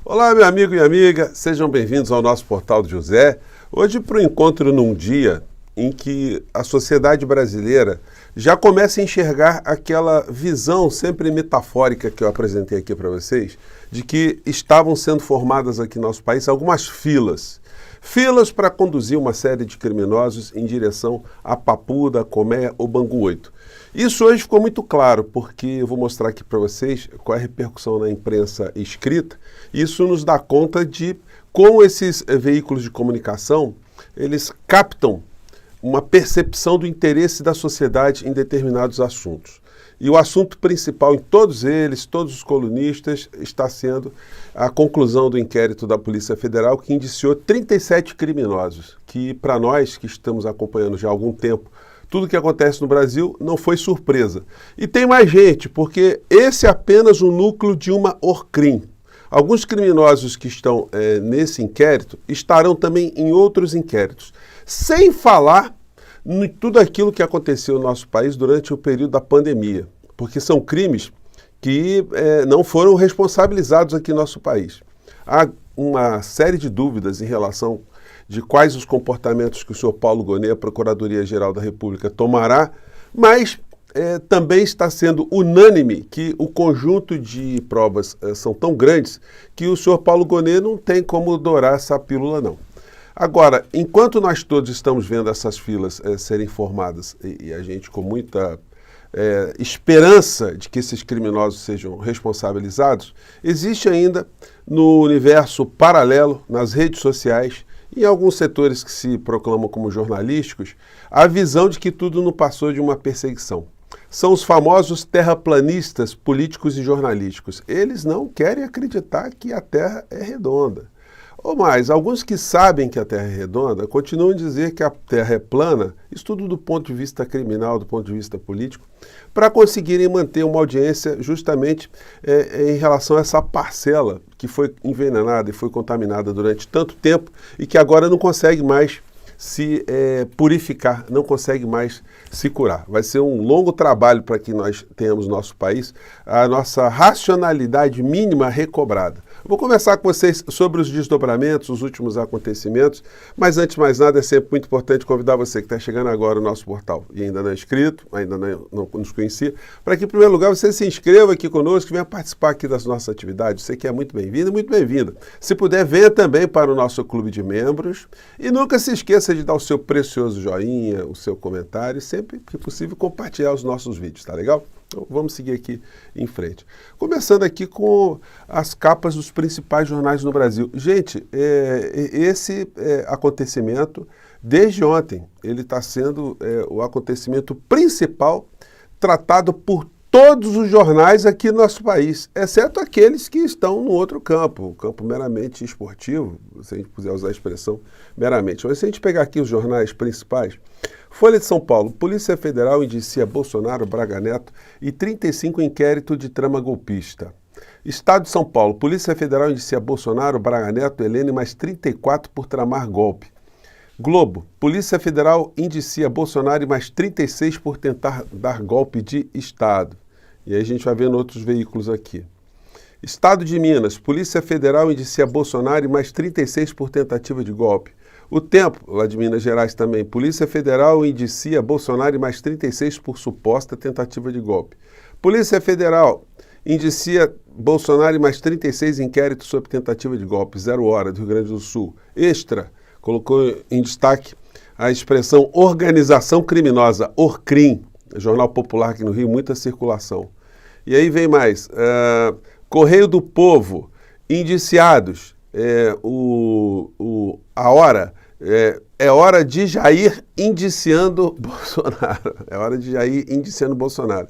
Olá, meu amigo e amiga, sejam bem-vindos ao nosso Portal do José. Hoje para o encontro num dia em que a sociedade brasileira já começa a enxergar aquela visão sempre metafórica que eu apresentei aqui para vocês, de que estavam sendo formadas aqui no nosso país algumas filas. Filas para conduzir uma série de criminosos em direção a Papuda, Comé ou Bangu 8. Isso hoje ficou muito claro, porque eu vou mostrar aqui para vocês qual é a repercussão na imprensa escrita. Isso nos dá conta de como esses veículos de comunicação, eles captam uma percepção do interesse da sociedade em determinados assuntos. E o assunto principal em todos eles, todos os colunistas, está sendo a conclusão do inquérito da Polícia Federal, que indiciou 37 criminosos, que para nós, que estamos acompanhando já há algum tempo, tudo que acontece no Brasil não foi surpresa. E tem mais gente, porque esse é apenas o núcleo de uma Orcrim. Alguns criminosos que estão nesse inquérito estarão também em outros inquéritos, sem falar em tudo aquilo que aconteceu no nosso país durante o período da pandemia, porque são crimes que não foram responsabilizados aqui no nosso país. Há uma série de dúvidas em relação de quais os comportamentos que o senhor Paulo Gonet, a Procuradoria-Geral da República, tomará, mas também está sendo unânime que o conjunto de provas são tão grandes que o senhor Paulo Gonet não tem como dourar essa pílula, não. Agora, enquanto nós todos estamos vendo essas filas serem formadas e a gente com muita esperança de que esses criminosos sejam responsabilizados, existe ainda no universo paralelo, nas redes sociais, em alguns setores que se proclamam como jornalísticos, a visão de que tudo não passou de uma perseguição. São os famosos terraplanistas políticos e jornalísticos. Eles não querem acreditar que a Terra é redonda. Ou mais, alguns que sabem que a Terra é redonda continuam a dizer que a Terra é plana, isso tudo do ponto de vista criminal, do ponto de vista político, para conseguirem manter uma audiência justamente em relação a essa parcela que foi envenenada e foi contaminada durante tanto tempo e que agora não consegue mais se purificar, não consegue mais se curar. Vai ser um longo trabalho para que nós tenhamos no nosso país a nossa racionalidade mínima recobrada. Vou conversar com vocês sobre os desdobramentos, os últimos acontecimentos, mas antes de mais nada é sempre muito importante convidar você que está chegando agora no nosso portal e ainda não é inscrito, ainda não nos conhecia, para que em primeiro lugar você se inscreva aqui conosco e venha participar aqui das nossas atividades. Você que é muito bem-vindo e muito bem-vinda. Se puder, venha também para o nosso clube de membros e nunca se esqueça de dar o seu precioso joinha, o seu comentário e sempre que possível compartilhar os nossos vídeos, tá legal? Então, vamos seguir aqui em frente. Começando aqui com as capas dos principais jornais no Brasil. Gente, esse acontecimento, desde ontem, ele está sendo o acontecimento principal tratado por todos os jornais aqui no nosso país, exceto aqueles que estão no outro campo, o campo meramente esportivo, se a gente puder usar a expressão meramente. Mas se a gente pegar aqui os jornais principais, Folha de São Paulo, Polícia Federal indicia Bolsonaro, Braga Neto e 35 inquérito de trama golpista. Estado de São Paulo, Polícia Federal indicia Bolsonaro, Braga Neto, Helene mais 34 por tramar golpe. Globo, Polícia Federal indicia Bolsonaro e mais 36 por tentar dar golpe de Estado. E aí a gente vai vendo outros veículos aqui. Estado de Minas, Polícia Federal indicia Bolsonaro e mais 36 por tentativa de golpe. O Tempo, lá de Minas Gerais também, Polícia Federal indicia Bolsonaro e mais 36 por suposta tentativa de golpe. Polícia Federal indicia Bolsonaro e mais 36 inquéritos sobre tentativa de golpe. 0 Hora, do Rio Grande do Sul. Extra colocou em destaque a expressão organização criminosa, Orcrim, jornal popular aqui no Rio, muita circulação. E aí vem mais, Correio do Povo, indiciados, a hora, é hora de Jair indiciando Bolsonaro, é hora de Jair indiciando Bolsonaro.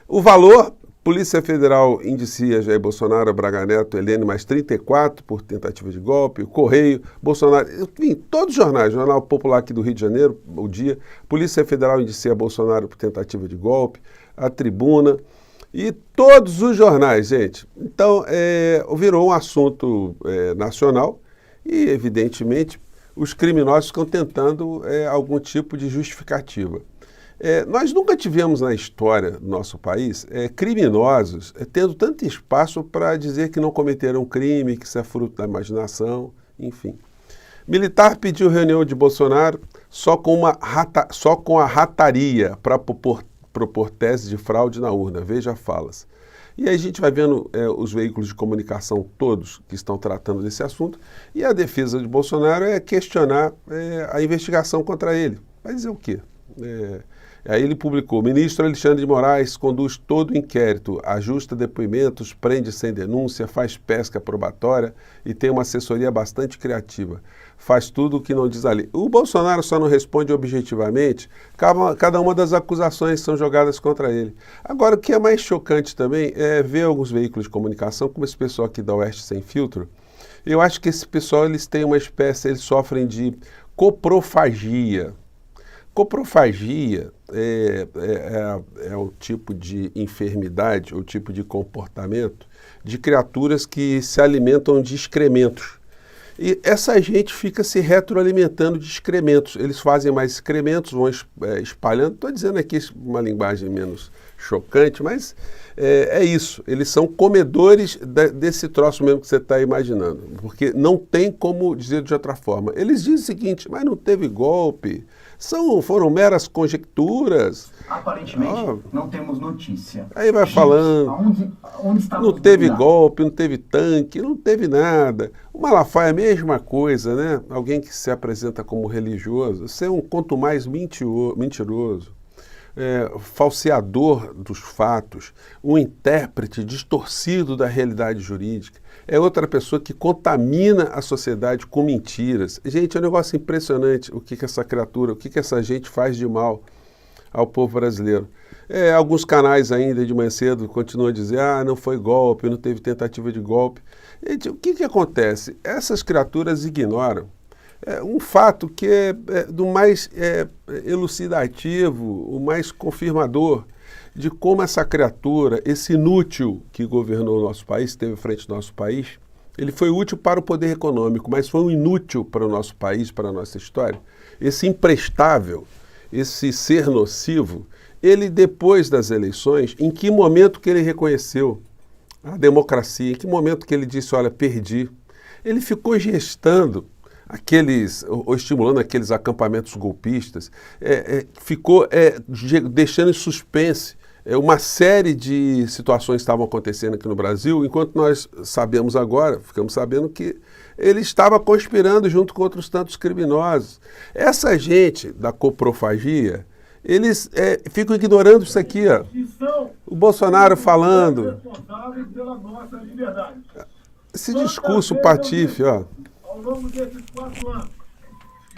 O Valor, Polícia Federal indicia Jair Bolsonaro, Braga Neto, Helene mais 34 por tentativa de golpe, o Correio, Bolsonaro, enfim, todos os jornais, Jornal Popular aqui do Rio de Janeiro, O Dia, Polícia Federal indicia Bolsonaro por tentativa de golpe, a Tribuna e todos os jornais, gente. Então, virou um assunto nacional e, evidentemente, os criminosos estão tentando algum tipo de justificativa. Nós nunca tivemos na história do nosso país criminosos tendo tanto espaço para dizer que não cometeram crime, que isso é fruto da imaginação, enfim. Militar pediu reunião de Bolsonaro só com a rataria para propor tese de fraude na urna. Veja falas. E aí a gente vai vendo os veículos de comunicação todos que estão tratando desse assunto, e a defesa de Bolsonaro é questionar a investigação contra ele. Vai dizer o quê? Aí ele publicou: ministro Alexandre de Moraes conduz todo o inquérito, ajusta depoimentos, prende sem denúncia, faz pesca probatória e tem uma assessoria bastante criativa. Faz tudo o que não diz a lei. O Bolsonaro só não responde objetivamente cada uma das acusações que são jogadas contra ele. Agora, o que é mais chocante também é ver alguns veículos de comunicação, como esse pessoal aqui da Oeste Sem Filtro. Eu acho que esse pessoal, eles têm uma espécie, eles sofrem de coprofagia. Coprofagia é o tipo de enfermidade, o tipo de comportamento de criaturas que se alimentam de excrementos. E essa gente fica se retroalimentando de excrementos. Eles fazem mais excrementos, vão espalhando. Estou dizendo aqui uma linguagem menos chocante, mas é isso. Eles são comedores desse troço mesmo que você está imaginando. Porque não tem como dizer de outra forma. Eles dizem o seguinte: mas não teve golpe. Foram meras conjecturas. Aparentemente, não temos notícia. Aí vai falando, onde está não teve golpe, não teve tanque, não teve nada. O Malafaia é a mesma coisa, né? Alguém que se apresenta como religioso, você é um quanto mais mentiroso, falseador dos fatos, um intérprete distorcido da realidade jurídica. É outra pessoa que contamina a sociedade com mentiras. Gente, é um negócio impressionante o que essa criatura, o que essa gente faz de mal ao povo brasileiro. Alguns canais ainda de manhã cedo continuam a dizer: não foi golpe, não teve tentativa de golpe. Gente, o que acontece? Essas criaturas ignoram um fato que é do mais elucidativo, o mais confirmador de como essa criatura, esse inútil que governou o nosso país, esteve à frente do nosso país, ele foi útil para o poder econômico, mas foi um inútil para o nosso país, para a nossa história. Esse imprestável, esse ser nocivo, ele, depois das eleições, em que momento que ele reconheceu a democracia, em que momento que ele disse: olha, perdi, ele ficou gestando ou estimulando aqueles acampamentos golpistas, ficou deixando em suspense uma série de situações que estavam acontecendo aqui no Brasil, enquanto nós ficamos sabendo que ele estava conspirando junto com outros tantos criminosos. Essa gente da coprofagia, eles ficam ignorando isso aqui, ó. O Bolsonaro falando. Esse discurso patife, ó. Ao longo desses 4 anos,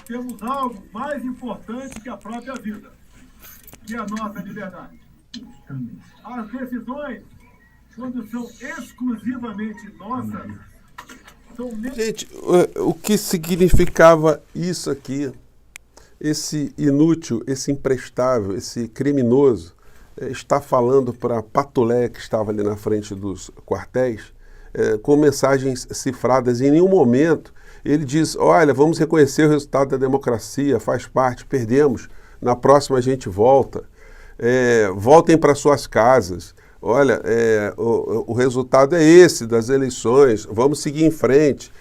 temos algo mais importante que a própria vida, que é a nossa liberdade. As decisões, quando são exclusivamente nossas, são... Gente, o que significava isso aqui? Esse inútil, esse imprestável, esse criminoso está falando para Patulé, que estava ali na frente dos quartéis, com mensagens cifradas. Em nenhum momento ele diz: olha, vamos reconhecer o resultado da democracia, faz parte, perdemos, na próxima a gente volta. Voltem para suas casas. Olha, o resultado é esse das eleições, vamos seguir em frente.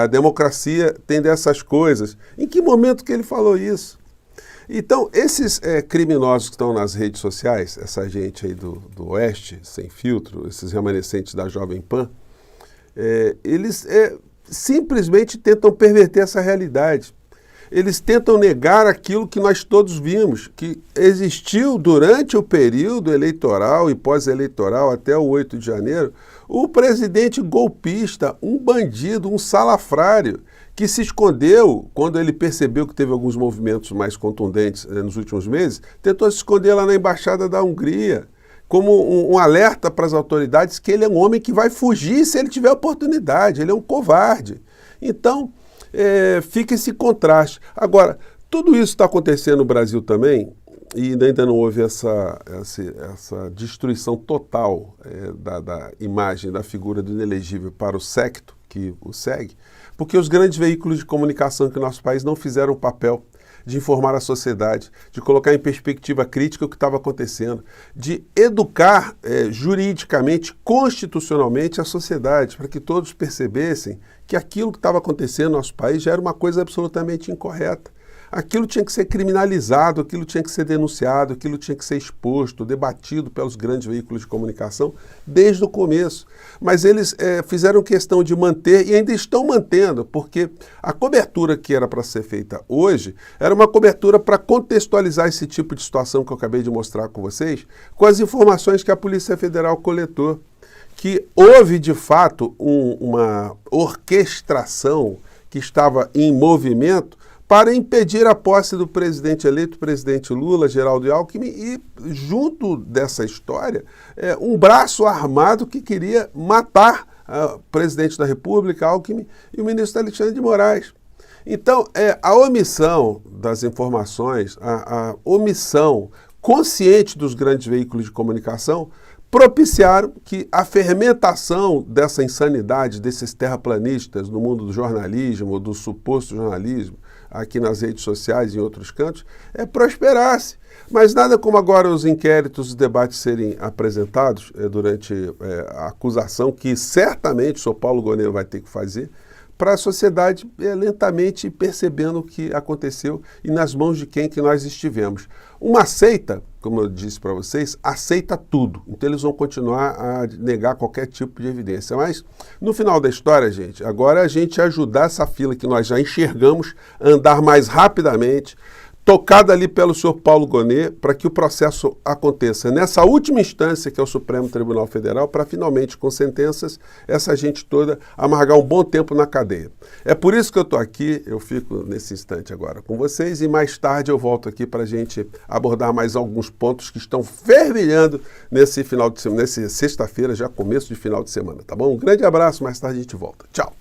A democracia tem dessas coisas. Em que momento que ele falou isso? Então, esses criminosos que estão nas redes sociais, essa gente aí do Oeste, Sem Filtro, esses remanescentes da Jovem Pan, eles simplesmente tentam perverter essa realidade. Eles tentam negar aquilo que nós todos vimos, que existiu durante o período eleitoral e pós-eleitoral até o 8 de janeiro, o presidente golpista, um bandido, um salafrário, que se escondeu quando ele percebeu que teve alguns movimentos mais contundentes nos últimos meses, tentou se esconder lá na Embaixada da Hungria, como um alerta para as autoridades que ele é um homem que vai fugir se ele tiver oportunidade, ele é um covarde. Então, fica esse contraste. Agora, tudo isso está acontecendo no Brasil também, e ainda não houve essa destruição total da imagem, da figura do inelegível para o séquito que o segue, porque os grandes veículos de comunicação aqui no nosso país não fizeram o papel de informar a sociedade, de colocar em perspectiva crítica o que estava acontecendo, de educar juridicamente, constitucionalmente a sociedade, para que todos percebessem que aquilo que estava acontecendo no nosso país já era uma coisa absolutamente incorreta. Aquilo tinha que ser criminalizado, aquilo tinha que ser denunciado, aquilo tinha que ser exposto, debatido pelos grandes veículos de comunicação desde o começo. Mas eles fizeram questão de manter e ainda estão mantendo, porque a cobertura que era para ser feita hoje era uma cobertura para contextualizar esse tipo de situação que eu acabei de mostrar com vocês, com as informações que a Polícia Federal coletou. Que houve, de fato, uma orquestração que estava em movimento para impedir a posse do presidente eleito, o presidente Lula, Geraldo Alckmin, e junto dessa história, um braço armado que queria matar o presidente da República, Alckmin, e o ministro Alexandre de Moraes. Então, a omissão das informações, a omissão consciente dos grandes veículos de comunicação propiciaram que a fermentação dessa insanidade, desses terraplanistas no mundo do jornalismo, do suposto jornalismo, aqui nas redes sociais e em outros cantos, prosperasse. Mas nada como agora os inquéritos, os debates serem apresentados durante a acusação, que certamente o senhor Paulo Gonet vai ter que fazer, para a sociedade lentamente percebendo o que aconteceu e nas mãos de quem que nós estivemos. Uma seita, como eu disse para vocês, aceita tudo. Então eles vão continuar a negar qualquer tipo de evidência. Mas no final da história, gente, agora é a gente ajudar essa fila que nós já enxergamos a andar mais rapidamente, tocada ali pelo senhor Paulo Gonet, para que o processo aconteça nessa última instância, que é o Supremo Tribunal Federal, para finalmente, com sentenças, essa gente toda amargar um bom tempo na cadeia. É por isso que eu estou aqui, eu fico nesse instante agora com vocês, e mais tarde eu volto aqui para a gente abordar mais alguns pontos que estão fervilhando nesse final de semana, nessa sexta-feira, já começo de final de semana, tá bom? Um grande abraço, mais tarde a gente volta. Tchau!